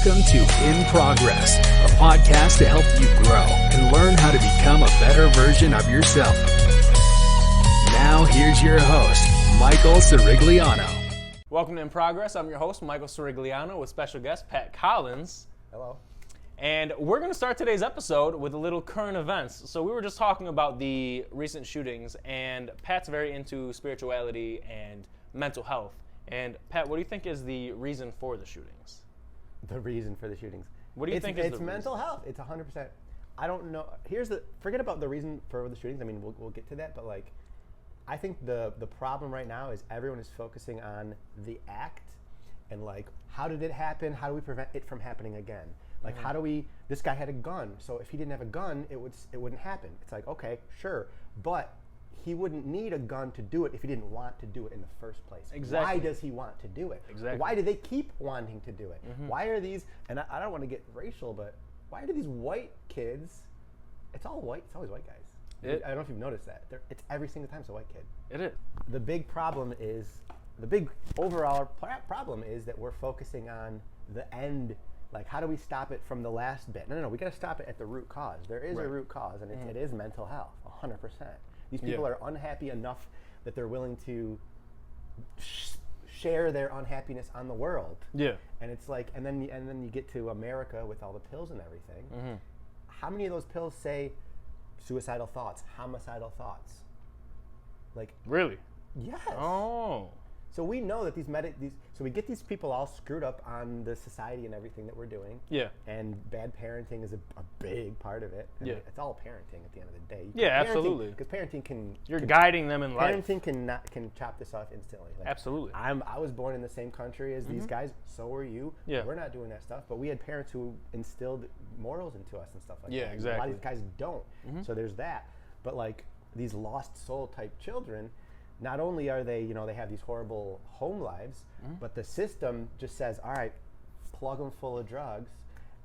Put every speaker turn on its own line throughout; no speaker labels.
Welcome to In Progress, a podcast to help you grow and learn how to become a better version of yourself. Now, here's your host, Michael Cirigliano.
Welcome to In Progress. I'm your host, Michael Cirigliano, with special guest Pat Collins.
Hello.
And we're going to start today's episode with a little current events. So we were just talking about the recent shootings, and Pat's very into spirituality and mental health. And Pat, what do you think is the reason for the shootings?
The reason for the shootings.
What do you think is the reason?
It's mental health. It's 100%. I don't know. Forget about the reason for the shootings. I mean, we'll get to that, but like, I think the problem right now is everyone is focusing on the act and like, how did it happen? How do we prevent it from happening again? Like, how do we? This guy had a gun, so if he didn't have a gun, it wouldn't happen. It's like, okay, sure, but he wouldn't need a gun to do it if he didn't want to do it in the first place.
Exactly.
Why does he want to do it?
Exactly.
Why do they keep wanting to do it? Why are these? And I don't want to get racial, but why do these white kids? It's all white. It's always white guys. I don't know if you've noticed that. It's every single time it's a white kid.
It is.
The big problem is, the big overall problem is that we're focusing on the end. Like, how do we stop it from the last bit? No, we got to stop it at the root cause. There is a root cause, and it is mental health, 100%. These people are unhappy enough that they're willing to share their unhappiness on the world.
Yeah.
And it's like, and then you get to America with all the pills and everything. How many of those pills say suicidal thoughts, homicidal thoughts? Like,
Really?
yes.
Oh.
So we know that so we get these people all screwed up on the society and everything that we're doing.
Yeah.
And bad parenting is a big part of it. And
Yeah.
It's all parenting at the end of the day.
Yeah, absolutely.
Because parenting can...
You're guiding them in life.
Parenting can chop this off instantly. Like,
Absolutely.
I was born in the same country as these guys. So were you.
Yeah.
We're not doing that stuff. But we had parents who instilled morals into us and stuff like that.
Yeah, exactly.
A lot of these guys don't. So there's that. But like these lost soul type children... Not only are they, they have these horrible home lives, but the system just says, all right, plug them full of drugs,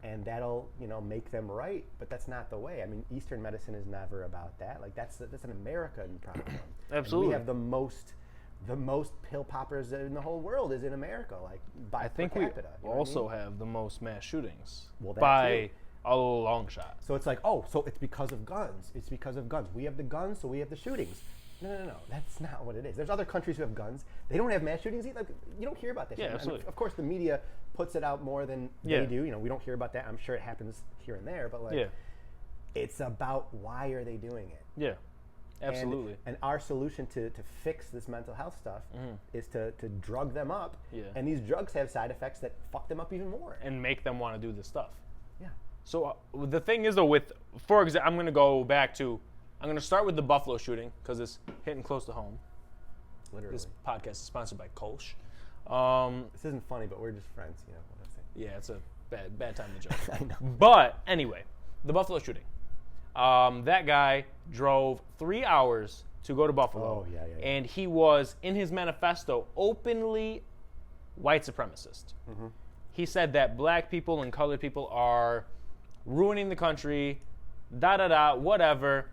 and that'll, make them right. But that's not the way. I mean, Eastern medicine is never about that. Like that's an American problem.
Absolutely.
And we have the most pill poppers in the whole world is in America, like by per capita.
We also have the most mass shootings
That
by
too.
a long shot.
So it's like, so it's because of guns. It's because of guns. We have the guns, so we have the shootings. No. That's not what it is. There's other countries who have guns. They don't have mass shootings either. Like, you don't hear about that.
Yeah,
shit.
absolutely.
And of course, the media puts it out more than they do. We don't hear about that. I'm sure it happens here and there, but it's about why are they doing it?
Yeah, absolutely.
And our solution to fix this mental health stuff is to drug them up.
Yeah.
And these drugs have side effects that fuck them up even more.
And make them want to do this stuff.
Yeah.
So the thing is, though, for example, I'm going to start with the Buffalo shooting because it's hitting close to home.
Literally.
This podcast is sponsored by Kolsch.
This isn't funny, but we're just friends, what I'm saying.
Yeah, it's a bad time to joke.
I know.
But anyway, the Buffalo shooting. That guy drove 3 hours to go to Buffalo.
Oh, yeah.
And he was, in his manifesto, openly white supremacist. He said that black people and colored people are ruining the country, whatever.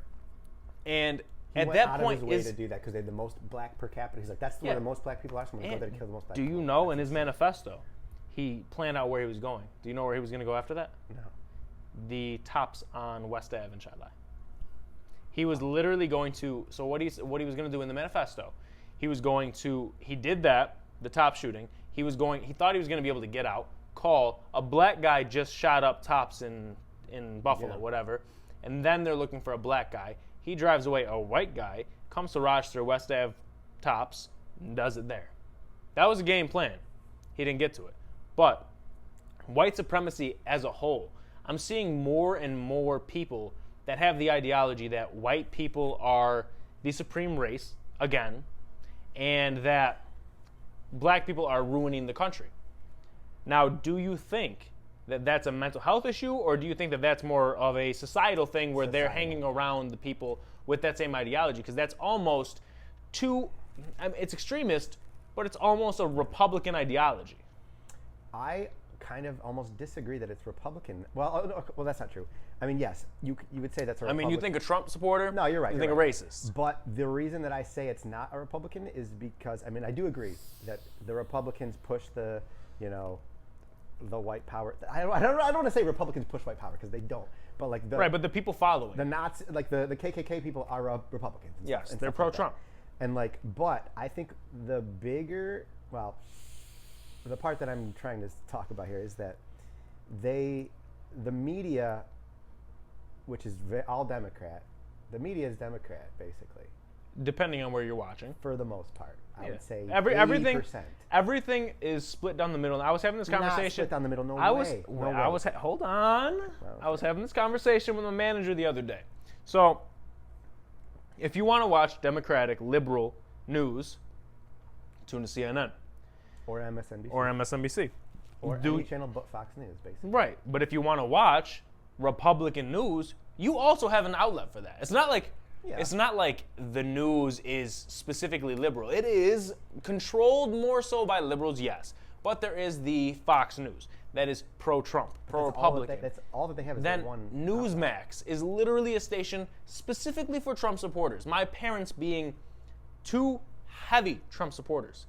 And
He
at
went
that
out
point
of his way to do that because they had the most black per capita. He's like, that's where the most black people are, so I'm going to go there to kill the most black
do
people.
you know in his manifesto, he planned out where he was going. Do you know where he was going to go after that?
No.
The tops on West Ave in Shiloh. He was literally going to, so what he was going to do in the manifesto, he did that, the top shooting. He thought he was going to be able to get out, call, a black guy just shot up tops in Buffalo, whatever, and then they're looking for a black guy. He drives away, a white guy, comes to Rochester, West Ave, tops, and does it there. That was a game plan. He didn't get to it. But white supremacy as a whole, I'm seeing more and more people that have the ideology that white people are the supreme race, again, and that black people are ruining the country. Now, do you think that that's a mental health issue, or do you think that that's more of a societal thing where they're hanging around the people with that same ideology? Because that's almost it's extremist, but it's almost a Republican ideology.
I kind of almost disagree that it's Republican. Well, that's not true. I mean, yes, you would say that's a Republican.
You think a Trump supporter?
No, you're right.
You think a racist.
But the reason that I say it's not a Republican is because, I do agree that the Republicans push the, the white power. I don't want to say Republicans push white power because they don't. But like the
Right, but the people following.
the Nazi, like the KKK people are Republicans. And
Yes,
stuff, and
they're
stuff like
pro-Trump.
that. And like, but I think the bigger, well, the part that I'm trying to talk about here is that the media, which is all Democrat, the media is Democrat basically
Depending on where you're watching.
for the most part. I would say
everything
80%.
everything is split down the middle. I was having this conversation.
Not split down the middle. No
I
way.
was hold on. I was having this conversation with my manager the other day. So, if you want to watch Democratic liberal news, tune to CNN
or MSNBC
or MSNBC.
or any channel but Fox News, basically.
Right, but if you want to watch Republican news, you also have an outlet for that. It's not like the news is specifically liberal. It is controlled more so by liberals, yes. But there is the Fox News that is pro-Trump, pro-Republican.
That's all that they have is
Then
that one.
Newsmax is literally a station specifically for Trump supporters. My parents being two heavy Trump supporters.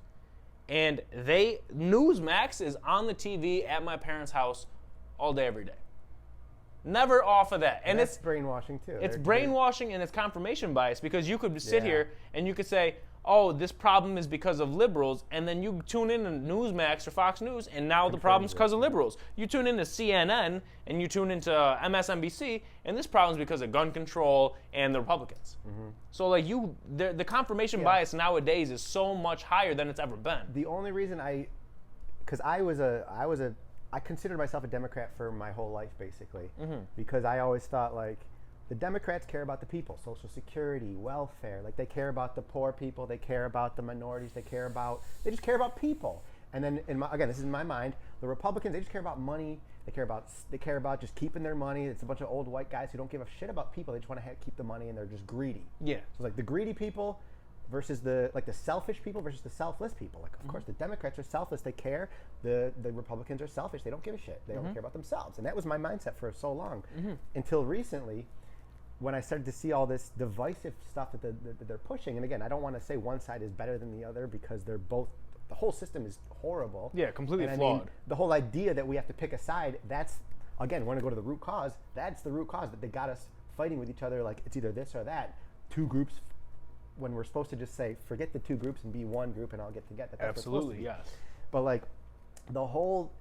And Newsmax is on the TV at my parents' house all day, every day. Never off of that.
And it's brainwashing too.
It's brainwashing and it's confirmation bias because you could sit here and you could say, oh, this problem is because of liberals, and then you tune in to Newsmax or Fox News, and now the problem's because of liberals. You tune into CNN and you tune into MSNBC, and this problem's because of gun control and the Republicans. Mm-hmm. So like the confirmation bias nowadays is so much higher than it's ever been.
The only reason I considered myself a Democrat for my whole life, basically, because I always thought like the Democrats care about the people, Social Security, welfare, like they care about the poor people, they care about the minorities, they just care about people. And then again, this is in my mind, the Republicans, they just care about money, they care about just keeping their money. It's a bunch of old white guys who don't give a shit about people. They just want to keep the money and they're just greedy. Yeah. So it's like the greedy people versus the selfish people versus the selfless people. Like, of course, the Democrats are selfless. They care. The Republicans are selfish. They don't give a shit. They don't care about themselves. And that was my mindset for so long until recently when I started to see all this divisive stuff that they're pushing. And again, I don't want to say one side is better than the other because they're both, the whole system is horrible.
Yeah, completely
and
flawed.
I mean, the whole idea that we have to pick a side, that's, again, when I go to the root cause, that's the root cause that they got us fighting with each other like it's either this or that. Two groups, when we're supposed to just say, forget the two groups and be one group and all get together. That's
Absolutely, yes.
But like the whole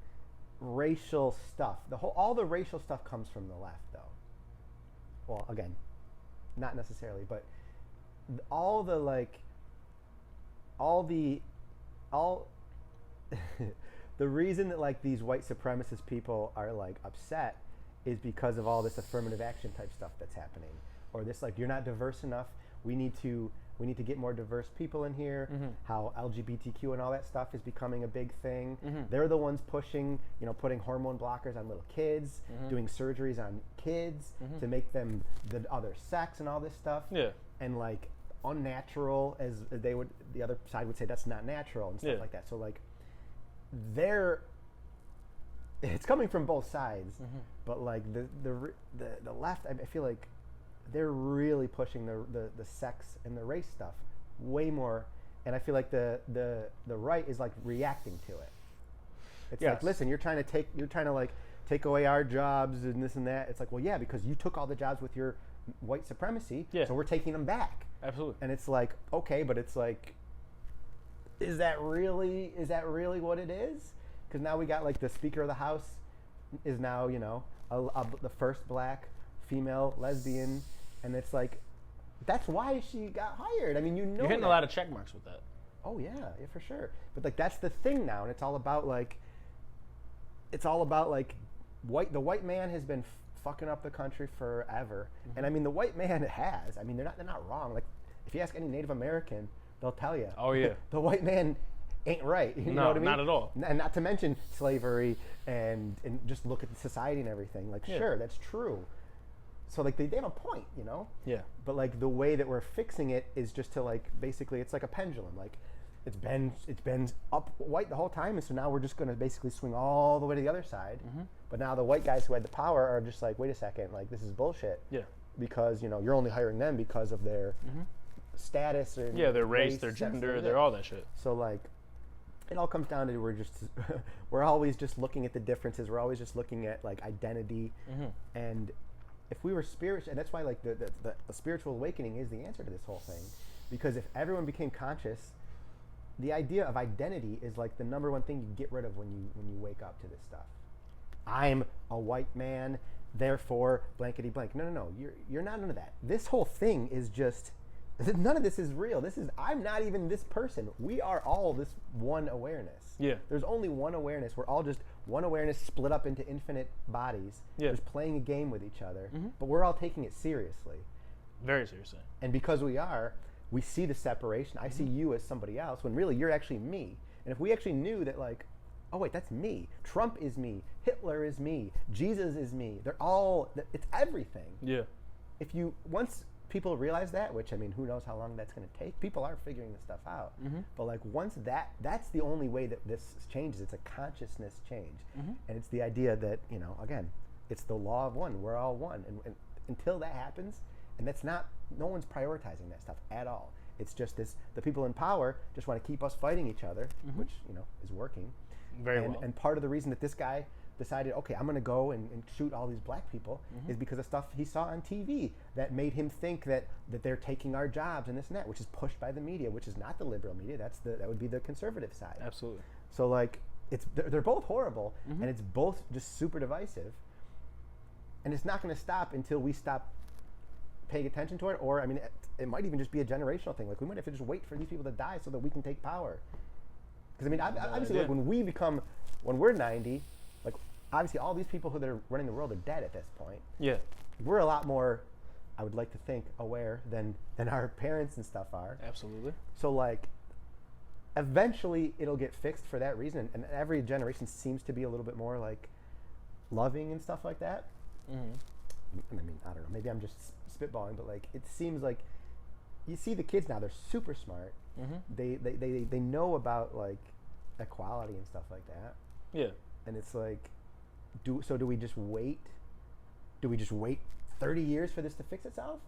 racial stuff, all the racial stuff comes from the left though. Well, again, not necessarily, but the reason that like these white supremacist people are like upset is because of all this affirmative action type stuff that's happening, or this like you're not diverse enough. We need to get more diverse people in here. How LGBTQ and all that stuff is becoming a big thing. They're the ones pushing, putting hormone blockers on little kids, doing surgeries on kids to make them the other sex and all this stuff. Yeah. And like unnatural, as the other side would say that's not natural and stuff like that. So like it's coming from both sides, but like the left, I feel like they're really pushing the sex and the race stuff way more, and I feel like the right is like reacting to it. It's like, listen, you're trying to like take away our jobs and this and that. It's like, well, yeah, because you took all the jobs with your white supremacy, so we're taking them back.
Absolutely. And
it's like, okay, but it's like, is that really what it is? Because now we got like the Speaker of the House is now the first black female lesbian, and it's like that's why she got hired. I mean, you're
hitting a lot of check marks with that.
Oh yeah, for sure. But like that's the thing now, and it's all about like the white man has been fucking up the country forever, and I mean the white man has. I mean they're not wrong. Like if you ask any Native American, they'll tell you.
Oh yeah.
The white man ain't right. You know what I mean?
Not at all.
And not to mention slavery and just look at the society and everything. Like sure, that's true. So like they have a point, Yeah. But like the way that we're fixing it is just to like basically it's like a pendulum. Like it's been up white the whole time, and so now we're just going to basically swing all the way to the other side. But now the white guys who had the power are just like, wait a second, like this is bullshit. Yeah. Because you're only hiring them because of their status and
their race, their gender, their all that shit.
So like it all comes down to we're always just looking at the differences. We're always just looking at like identity, and if we were spiritual, and that's why like the spiritual awakening is the answer to this whole thing, because if everyone became conscious, the idea of identity is like the number one thing you get rid of when you wake up to this stuff. I'm a white man, therefore blankety blank. No. You're not none of that. This whole thing is just. None of this is real. I'm not even this person. We are all this one awareness.
Yeah.
There's only one awareness. We're all just one awareness split up into infinite bodies.
Yeah.
Just playing a game with each other. But we're all taking it seriously.
Very seriously.
And because we see the separation. I see you as somebody else when really you're actually me. And if we actually knew that like, oh wait, that's me. Trump is me. Hitler is me. Jesus is me. It's everything.
Yeah.
Once people realize that, which I mean, who knows how long that's going to take? People are figuring this stuff out. But like once that's the only way that this changes. It's a consciousness change, and it's the idea that again, it's the law of one. We're all one, and until that happens, and that's not. No one's prioritizing that stuff at all. It's just the people in power just want to keep us fighting each other, which is working.
Very well.
And part of the reason that this guy decided, okay, I'm going to go and shoot all these black people is because of stuff he saw on TV that made him think that they're taking our jobs and this and that, which is pushed by the media, which is not the liberal media. That would be the conservative side.
Absolutely.
So like they're both horrible, and it's both just super divisive, and it's not going to stop until we stop paying attention to it. Or I mean, it might even just be a generational thing. Like we might have to just wait for these people to die so that we can take power. Because I mean, obviously, like when we're 90. Like, obviously, all these people who are running the world are dead at this point.
Yeah.
We're a lot more, I would like to think, aware than our parents and stuff are.
Absolutely.
So, like, eventually it'll get fixed for that reason. And every generation seems to be a little bit more, like, loving and stuff like that. And I mean, I don't know. Maybe I'm just spitballing, but, like, it seems like you see the kids now. They're super smart. They know about, like, equality and stuff like that.
Yeah.
And it's like, do we just wait? Do we just wait 30 years for this to fix itself?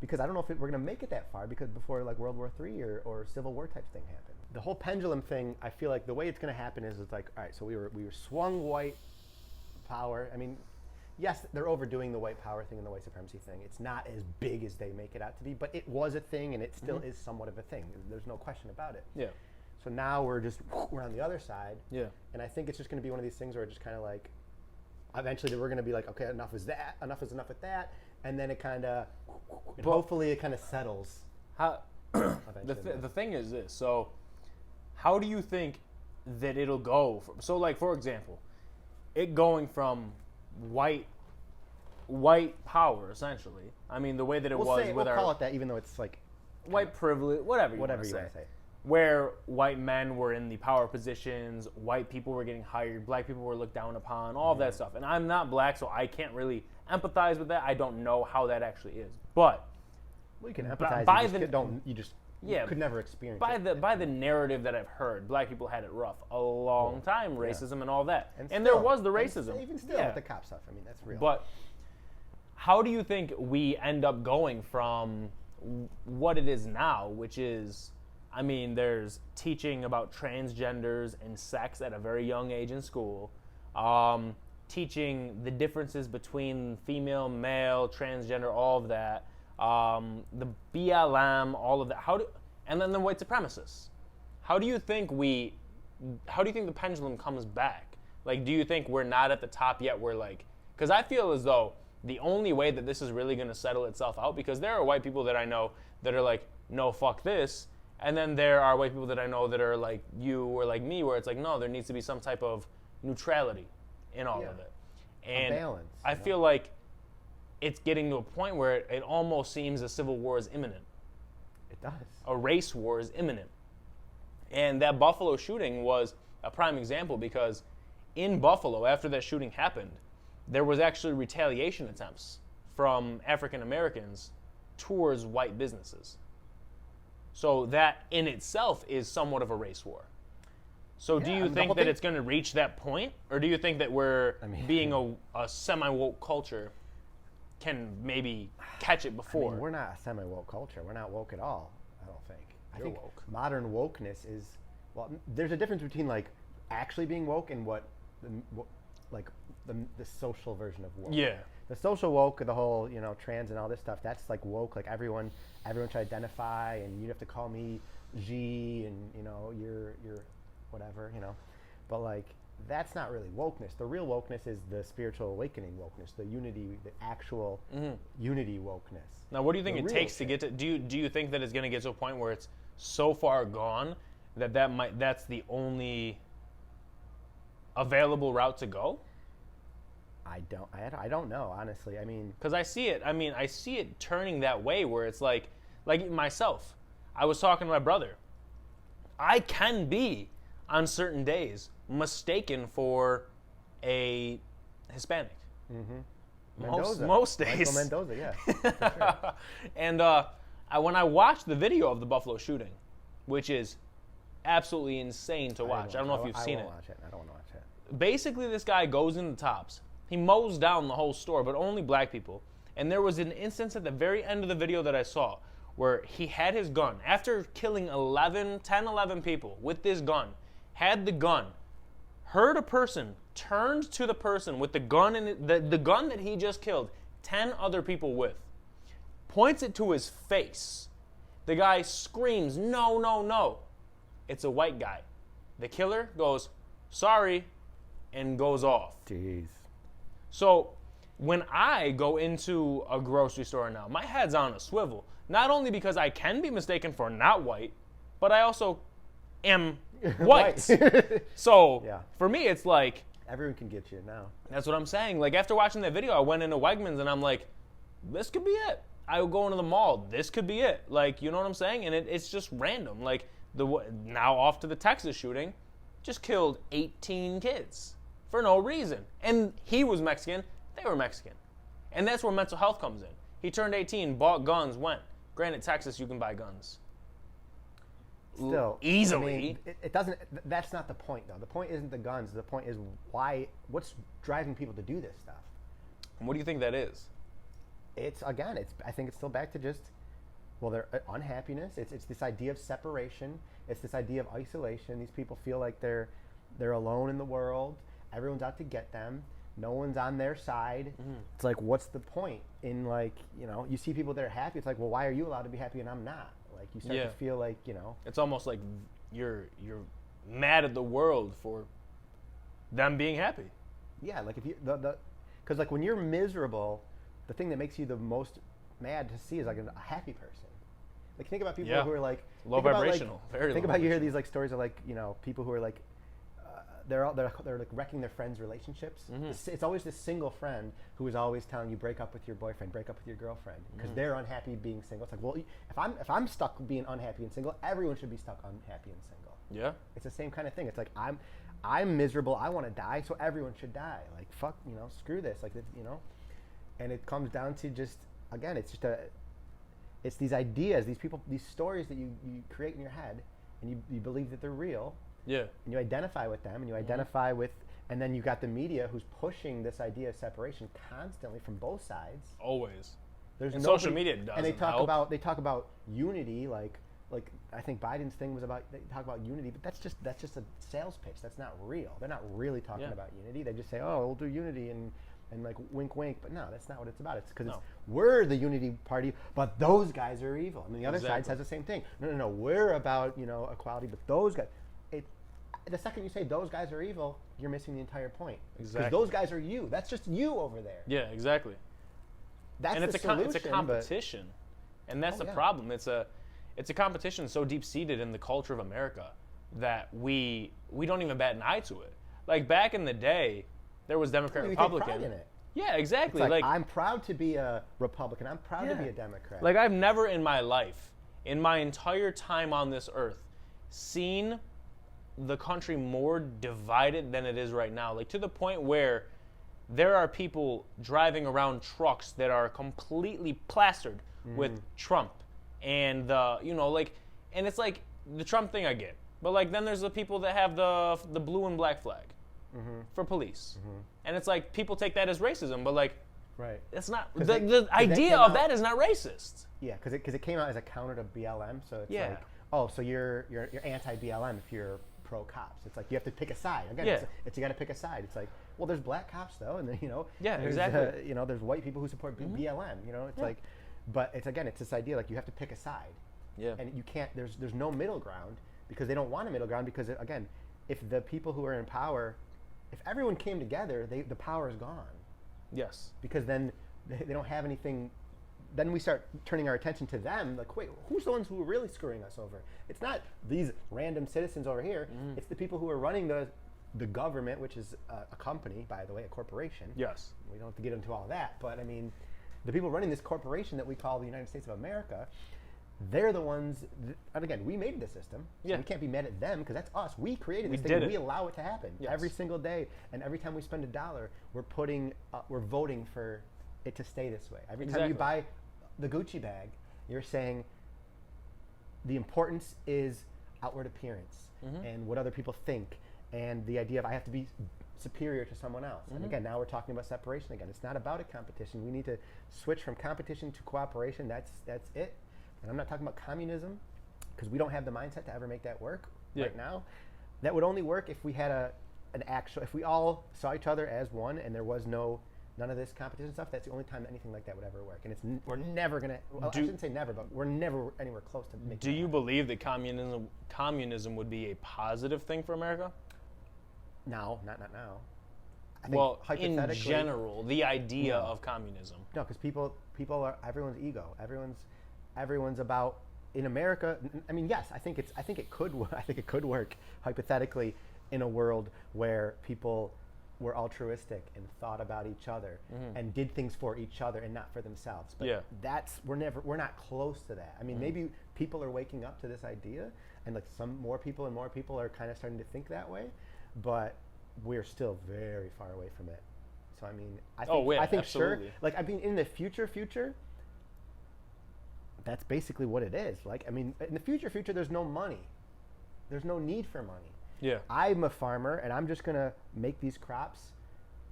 Because I don't know if we're going to make it that far, because before like World War III or Civil War type thing happened. The whole pendulum thing, I feel like the way it's going to happen is it's like, all right, so we were swung white power. I mean, yes, they're overdoing the white power thing and the white supremacy thing. It's not as big as they make it out to be, but it was a thing, and it still is somewhat of a thing. There's no question about it.
Yeah.
So now we're on the other side.
Yeah.
And I think it's just going to be one of these things where it's just kind of like, eventually we're going to be like, okay, enough is enough with that. And then it kind of, hopefully it kind of settles.
The thing is this. So how do you think that it'll go? So like, for example, it going from white power, essentially. I mean, the way that it was with
we'll call it that, even though it's like
white privilege, whatever you want to say. Where white men were in the power positions, white people were getting hired, black people were looked down upon, all of that stuff. And I'm not black, so I can't really empathize with that. I don't know how that actually is. But
you can empathize. You could never experience it.
By the narrative that I've heard, black people had it rough a long time, racism and all that. And
still,
there was the racism.
Even still with the cop stuff, I mean, that's real.
But how do you think we end up going from what it is now, which is, I mean, there's teaching about transgenders and sex at a very young age in school, teaching the differences between female, male, transgender, all of that, the BLM, all of that. And then the white supremacists. How do you think the pendulum comes back? Like, do you think we're not at the top yet? We're like, because I feel as though the only way that this is really going to settle itself out, because there are white people that I know that are like, no, fuck this. And then there are white people that I know that are like you or like me, where it's like, no, there needs to be some type of neutrality in all of it. And
a balance.
I feel like it's getting to a point where it almost seems a civil war is imminent.
It does.
A race war is imminent. And that Buffalo shooting was a prime example, because in Buffalo, after that shooting happened, there was actually retaliation attempts from African Americans towards white businesses. So that in itself is somewhat of a race war. So do you think that it's going to reach that point? Or do you think that being a semi-woke culture can maybe catch it before?
I mean, we're not a semi-woke culture. We're not woke at all, I don't think. I think
woke.
Modern wokeness is well, there's a difference between like actually being woke and what the social version of woke.
Yeah.
The social woke, the whole, you know, trans and all this stuff, that's like woke. Like everyone should identify, and you have to call me G, and you know, you're whatever, you know. But like, that's not really wokeness. The real wokeness is the spiritual awakening wokeness, the unity, the actual unity wokeness.
Now, what do you think it takes to get to? Do you think that it's going to get to a point where it's so far gone that's the only available route to go?
I don't know, honestly. I mean,
because I see it turning that way where it's like myself. I was talking to my brother. I can be on certain days mistaken for a Hispanic.
Mendoza.
Most days.
Michael Mendoza, yeah. For sure.
And when I watched the video of the Buffalo shooting, which is absolutely insane to watch. I don't know if you've seen it.
I don't want to watch it.
Basically, this guy goes into Tops. He mows down the whole store, but only black people. And there was an instance at the very end of the video that I saw where he had his gun. After killing 11 people with this gun, had the gun, heard a person, turned to the person with the gun, the gun that he just killed 10 other people with, points it to his face. The guy screams, "No, no, no." It's a white guy. The killer goes, "Sorry," and goes off.
Jeez.
So when I go into a grocery store now, my head's on a swivel. Not only because I can be mistaken for not white, but I also am white. So for me, it's like...
everyone can get you now.
That's what I'm saying. Like, after watching that video, I went into Wegmans and I'm like, this could be it. I would go into the mall. This could be it. Like, you know what I'm saying? And it's just random. Like, now off to the Texas shooting, just killed 18 kids for no reason. And he was Mexican. They were Mexican. And that's where mental health comes in. He turned 18, bought guns, went. Granted, Texas, you can buy guns.
Still,
easily.
I mean, it doesn't. That's not the point, though. The point isn't the guns. The point is what's driving people to do this stuff.
And what do you think that is?
I think it's still back to just, well, their unhappiness. It's this idea of separation. It's this idea of isolation. These people feel like they're alone in the world. Everyone's out to get them. No one's on their side. It's like, what's the point in, like, you know, you see people that are happy. It's like, well, why are you allowed to be happy and I'm not? Like, you start to feel like, you know.
It's almost like you're mad at the world for them being happy.
Yeah, like if you, because like when you're miserable, the thing that makes you the most mad to see is like a happy person. Like think about people who are like
low vibrational, very low.
Think about you hear these like stories of like, you know, people who are like they're like wrecking their friends' relationships. It's always this single friend who is always telling you break up with your boyfriend, break up with your girlfriend because they're unhappy being single. It's like, well, if I'm stuck being unhappy and single, everyone should be stuck unhappy and single.
Yeah,
it's the same kind of thing. It's like I'm miserable. I want to die, so everyone should die. Like fuck, you know, screw this. Like you know, and it comes down to just again, it's these ideas, these people, these stories that you create in your head, and you believe that they're real.
Yeah.
And you identify with them, and you identify with, and then you got the media who's pushing this idea of separation constantly from both sides.
Always.
There's
and social media doesn't
and they talk
help.
about unity, like I think Biden's thing was about, they talk about unity, but that's just a sales pitch. That's not real. They're not really talking about unity. They just say, oh, we'll do unity and like wink wink, but no, that's not what it's about. It's because we're the unity party, but those guys are evil. I mean, the other side says the same thing. No, we're about, you know, equality, but those guys. The second you say those guys are evil, you're missing the entire point.
Exactly.
Because those guys are you. That's just you over there.
Yeah, exactly.
That's
and
the solution,
it's a competition, and that's the problem. It's a competition so deep seated in the culture of America that we don't even bat an eye to it. Like back in the day, there was Democrat, Republican.
Take pride in it.
Yeah, exactly.
It's like I'm proud to be a Republican. I'm proud to be a Democrat.
Like I've never in my life, in my entire time on this earth, seen the country more divided than it is right now. Like to the point where there are people driving around trucks that are completely plastered with Trump and and it's like the Trump thing I get. But like then there's the people that have the blue and black flag for police. And it's like people take that as racism, but like it's not the idea of that is not racist.
Yeah, because it came out as a counter to BLM, so it's like, oh, so you're anti-BLM if you're pro-cops. It's like you have to pick a side. Again,
Yeah.
it's you got to pick a side. It's like, well, there's black cops though, and then
Yeah,
there's,
exactly.
there's white people who support BLM. It's like, but it's this idea like you have to pick a side.
Yeah.
And you can't. There's no middle ground because they don't want a middle ground because again, if the people who are in power, if everyone came together, the power is gone.
Yes.
Because then they don't have anything. Then we start turning our attention to them. Like, wait, who's the ones who are really screwing us over? It's not these random citizens over here. It's the people who are running the government, which is a company, by the way, a corporation.
Yes.
We don't have to get into all of that, but I mean, the people running this corporation that we call the United States of America, they're the ones. And again, we made the system. So we can't be mad at them because that's us. We created this thing. We allow it to happen every single day, and every time we spend $1, we're voting for it to stay this way. Every time you buy the Gucci bag, you're saying the importance is outward appearance and what other people think, and the idea of I have to be superior to someone else. And again, now we're talking about separation again. It's not about a competition. We need to switch from competition to cooperation. That's it. And I'm not talking about communism because we don't have the mindset to ever make that work right now. That would only work if we had if we all saw each other as one and there was none of this competition stuff. That's the only time that anything like that would ever work. And we're never gonna. Well, I shouldn't say never, but we're never anywhere close to making.
Do you believe that communism would be a positive thing for America?
No, not now. I think
Well, in
hypothetically,
general, the idea of communism.
no, because people are everyone's ego. Everyone's about in America. I mean, yes, I think it could work hypothetically in a world where people were altruistic and thought about each other and did things for each other and not for themselves. But we're not close to that. I mean, maybe people are waking up to this idea, and like some more people are kind of starting to think that way, but we're still very far away from it. So I mean, I think
absolutely.
sure. Like I mean, in the future, that's basically what it is. Like I mean, in the future, there's no money. There's no need for money.
Yeah.
I'm a farmer, and I'm just gonna make these crops,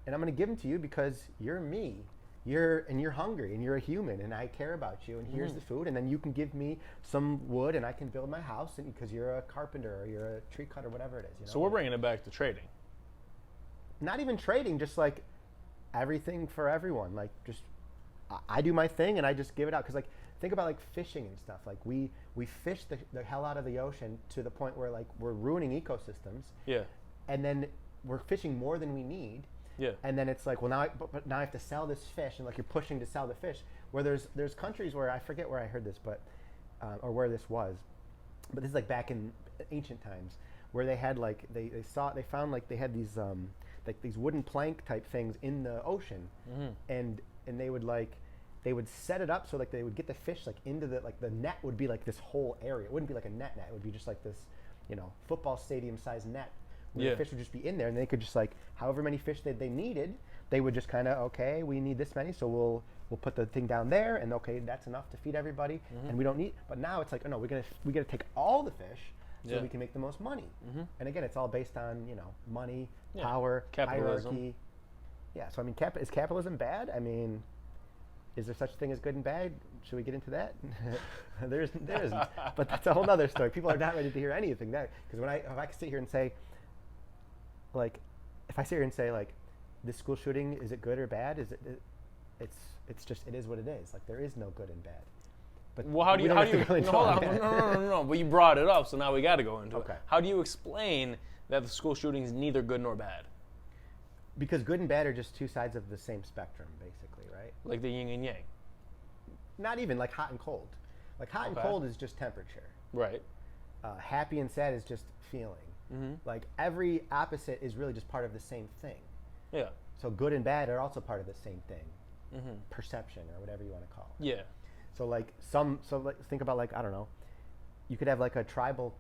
and I'm gonna give them to you because you're me. You're hungry, and you're a human, and I care about you. And here's the food, and then you can give me some wood, and I can build my house, and because you're a carpenter or you're a tree cutter, whatever it is.
So we're bringing it back to trading.
Not even trading, just like everything for everyone. Like just I do my thing, and I just give it out. Because like think about like fishing and stuff. Like we fish the hell out of the ocean to the point where like we're ruining ecosystems.
Yeah.
And then we're fishing more than we need.
Yeah.
And then it's like, well, now I have to sell this fish, and like you're pushing to sell the fish. Where there's countries where I forget where I heard this, but or where this was, but this is like back in ancient times where they had like they found like they had these like these wooden plank type things in the ocean, and they would set it up so like they would get the fish like into the net would be like this whole area. It wouldn't be like a net. It would be just like this, football stadium size net. Where the fish would just be in there, and they could just like however many fish they needed, they would just kind of okay, we need this many, so we'll put the thing down there, and okay, that's enough to feed everybody, and we don't need. But now it's like, oh no, we gotta take all the fish so we can make the most money. And again, it's all based on money, power,
capitalism.
hierarchy. Yeah. So I mean, is capitalism bad? I mean, is there such a thing as good and bad? Should we get into that? there isn't. But that's a whole other story. People are not ready to hear anything there because if I can sit here and say. Like, if I sit here and say like, this school shooting, is it good or bad? It's just it is what it is. Like there is no good and bad. But
well, how do you no? But you brought it up, so now we got to go into it. How do you explain that the school shooting is neither good nor bad?
Because good and bad are just two sides of the same spectrum, basically, right?
Like the yin and yang.
Not even like hot and cold. Like hot and cold is just temperature.
Right.
Happy and sad is just feeling. Like every opposite is really just part of the same thing. Yeah. So good and bad are also part of the same thing. Perception or whatever you want to call it. Yeah. So like think about like I don't know, you could have like a tribal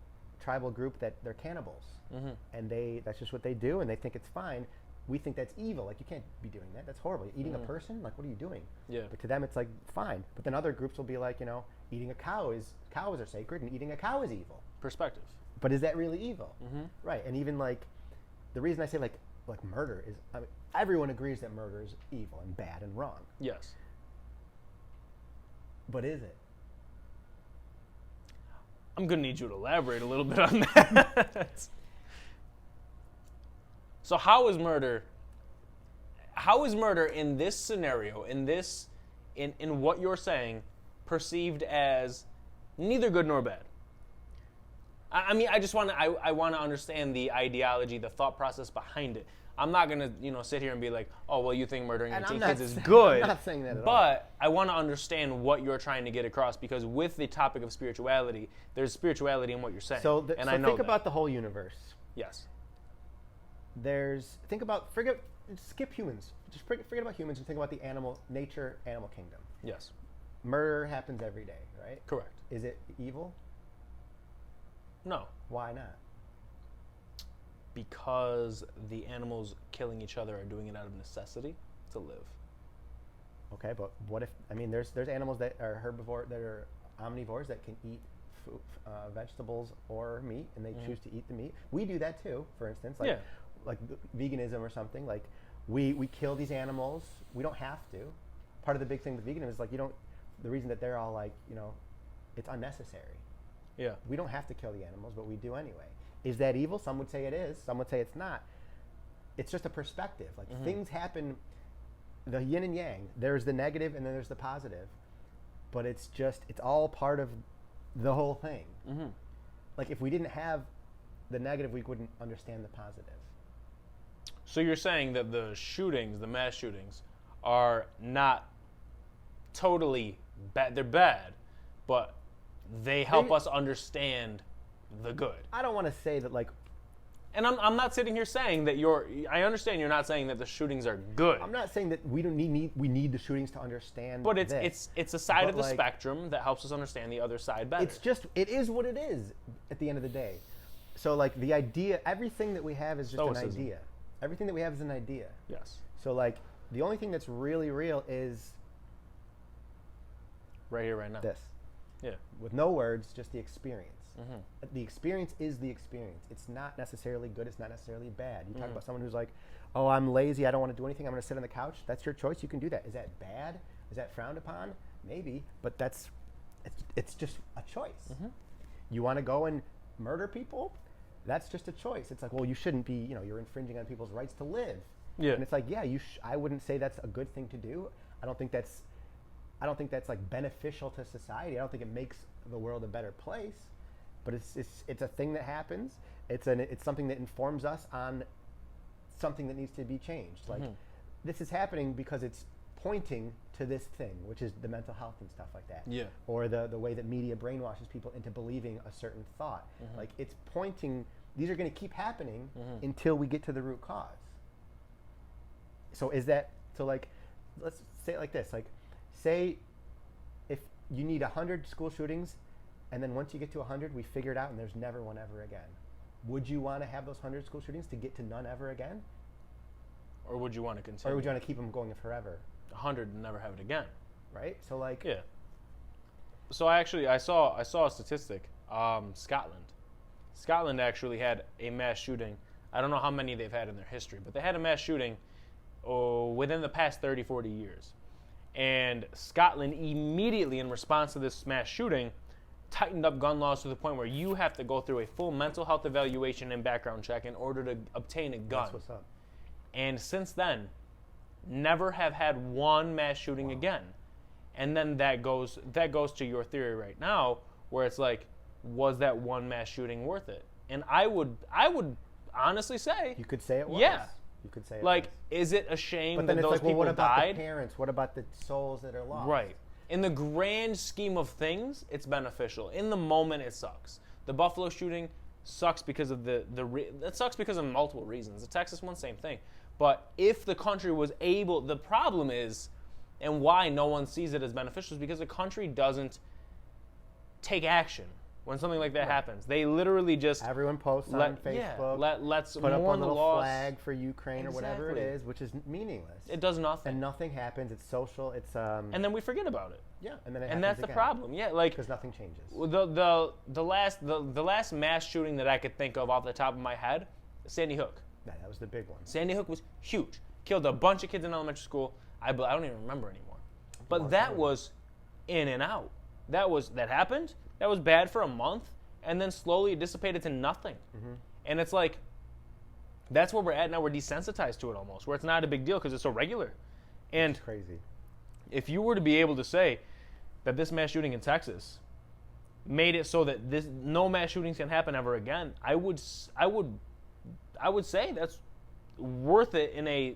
group that they're cannibals, and that's just what they do, and they think it's fine. We think that's evil. Like you can't be doing that. That's horrible. Eating a person. Like what are you doing? Yeah. But to them it's like fine. But then other groups will be like eating cows are sacred, and eating a cow is evil.
Perspective.
But is that really evil? Right. And even like, the reason I say like murder is, I mean, everyone agrees that murder is evil and bad and wrong. Yes. But is it?
I'm going to need you to elaborate a little bit on that. So how is murder in this scenario, in what you're saying, perceived as neither good nor bad? I mean, I want to understand the ideology, the thought process behind it. I'm not going to, sit here and be like, oh, well, you think murdering 18 kids is good.
I'm not saying that at all.
But I want to understand what you're trying to get across, because with the topic of spirituality, there's spirituality in what you're saying. I know
think about the whole universe.
Yes.
Skip humans. Just forget about humans and think about the animal kingdom.
Yes.
Murder happens every day, right?
Correct.
Is it evil?
No.
Why not?
Because the animals killing each other are doing it out of necessity to live.
Okay, but what if, there's animals that are that are omnivores that can eat vegetables or meat, and they choose to eat the meat. We do that too, for instance, like veganism or something. Like we kill these animals. We don't have to. Part of the big thing with veganism is the reason that they're all it's unnecessary.
Yeah. We
don't have to kill the animals, but we do anyway. Is that evil? Some would say it is. Some would say it's not. It's just a perspective. Things happen, the yin and yang. There's the negative and then there's the positive. But it's all part of the whole thing. Mm-hmm. Like if we didn't have the negative, we wouldn't understand the positive.
So you're saying that the mass shootings, are not totally bad. They're bad, but they help us understand the good.
I don't want to say that
and I'm not sitting here saying that I understand you're not saying that the shootings are good.
I'm not saying that we need the shootings to understand.
But it's a side of the spectrum that helps us understand the other side better.
It is what it is at the end of the day. So the idea, everything that we have is just an idea. Everything that we have is an idea.
Yes.
So the only thing that's really real is
right here, right now.
This.
Yeah.
With no words, just the experience.
Mm-hmm.
The experience is the experience. It's not necessarily good. It's not necessarily bad. You talk about someone who's like, oh, I'm lazy. I don't want to do anything. I'm going to sit on the couch. That's your choice. You can do that. Is that bad? Is that frowned upon? Maybe. But it's just a choice. Mm-hmm. You want to go and murder people? That's just a choice. It's like, well, you shouldn't be, you're infringing on people's rights to live.
Yeah.
And it's like, yeah, I wouldn't say that's a good thing to do. I don't think that's beneficial to society. I don't think it makes the world a better place. But it's a thing that happens. It's something that informs us on something that needs to be changed. This is happening because it's pointing to this thing, which is the mental health and stuff like that.
Yeah.
Or the way that media brainwashes people into believing a certain thought. Mm-hmm. It's pointing. These are going to keep happening until we get to the root cause. So let's say it like this. Say if you need 100 school shootings, and then once you get to 100, we figure it out and there's never one ever again. Would you want to have those 100 school shootings to get to none ever again?
Or would you want to continue?
Or would you want to keep them going forever?
100 and never have it again.
Right? So
Yeah. So I saw a statistic. Scotland actually had a mass shooting. I don't know how many they've had in their history, but they had a mass shooting within the past 30, 40 years. And Scotland immediately, in response to this mass shooting, tightened up gun laws to the point where you have to go through a full mental health evaluation and background check in order to obtain a gun.
That's what's up.
And since then, never have had one mass shooting again. And then that goes to your theory right now, where it's like, was that one mass shooting worth it? And I would honestly say,
you could say it was.
Yeah.
You could say it
was.
is
it a shame
but
that those people
what about
died?
The parents? What about the souls that are lost?
Right. In the grand scheme of things, it's beneficial. In the moment, it sucks. The Buffalo shooting sucks because of it sucks because of multiple reasons. The Texas one, same thing. But if the country was able, the problem is, and why no one sees it as beneficial, is because the country doesn't take action when something like that happens. They literally just
everyone posts on Facebook.
Let's
put up a
mourn the
little
loss.
Flag for Ukraine or whatever it is, which is meaningless.
It does nothing,
and nothing happens. It's social. It's
and then we forget about it.
Yeah, and then
that's the problem. Yeah,
because nothing changes.
The last mass shooting that I could think of off the top of my head, Sandy Hook.
Yeah, that was the big one.
Sandy Hook was huge. Killed a bunch of kids in elementary school. I don't even remember anymore. But that was in and out. That happened. That was bad for a month, and then slowly it dissipated to nothing. And it's like, that's where we're at now. We're desensitized to it almost, where it's not a big deal because it's so regular. And
It's crazy.
if you were to be able to say that this mass shooting in Texas made it so that no mass shootings can happen ever again, I would say that's worth it in a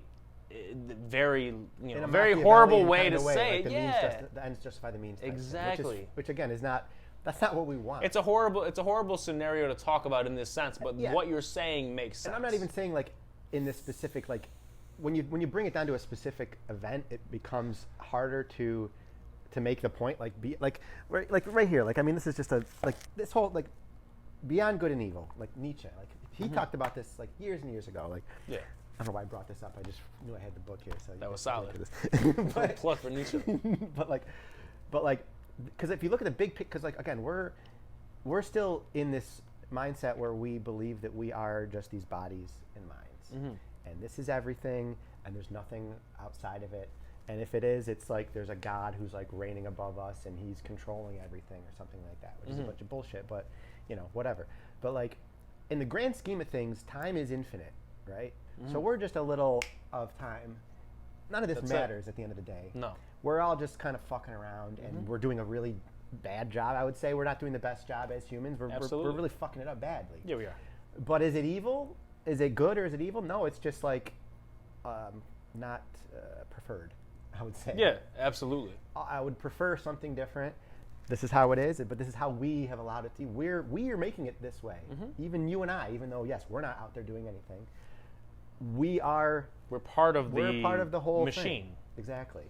very
In a
very horrible
Machiavellian
way
kind
to
of way,
say
like
it.
the
Yeah,
the ends justify the means. type thing,
exactly.
Which again is not. That's not what we want.
It's a horrible scenario to talk about in this sense, but
Yeah.
what you're saying makes sense.
And I'm not even saying like in this specific like when you bring it down to a specific event, it becomes harder to make the point like right here. Like I mean, this is just this whole like beyond good and evil. Like Nietzsche, like he talked about this like years and years ago. Like
Yeah.
I don't know why I brought this up. I just knew I had the book here, so
That was
you guys can
solid.
get into this. But-
Plug for Nietzsche.
but like, because if you look at the big picture, because like again, we're still in this mindset where we believe that we are just these bodies and minds, and this is everything, and there's nothing outside of it. And if it is, it's like there's a God who's like reigning above us, and he's controlling everything or something like that, which is a bunch of bullshit. But whatever. But like, in the grand scheme of things, time is infinite, right? So we're just a little of time. None of this
That's
matters at the end of the day.
No.
We're all just kind of fucking around, and we're doing a really bad job. I would say we're not doing the best job as humans. We're really fucking it up badly.
Yeah, we are.
But is it evil? Is it good or is it evil? No, it's just like not preferred, I would say.
Yeah, absolutely.
I would prefer something different. This is how it is, but this is how we have allowed it to. We are making it this way. Even you and I, even though yes, we're not out there doing anything. We're part of
the
whole
machine.
thing. Exactly.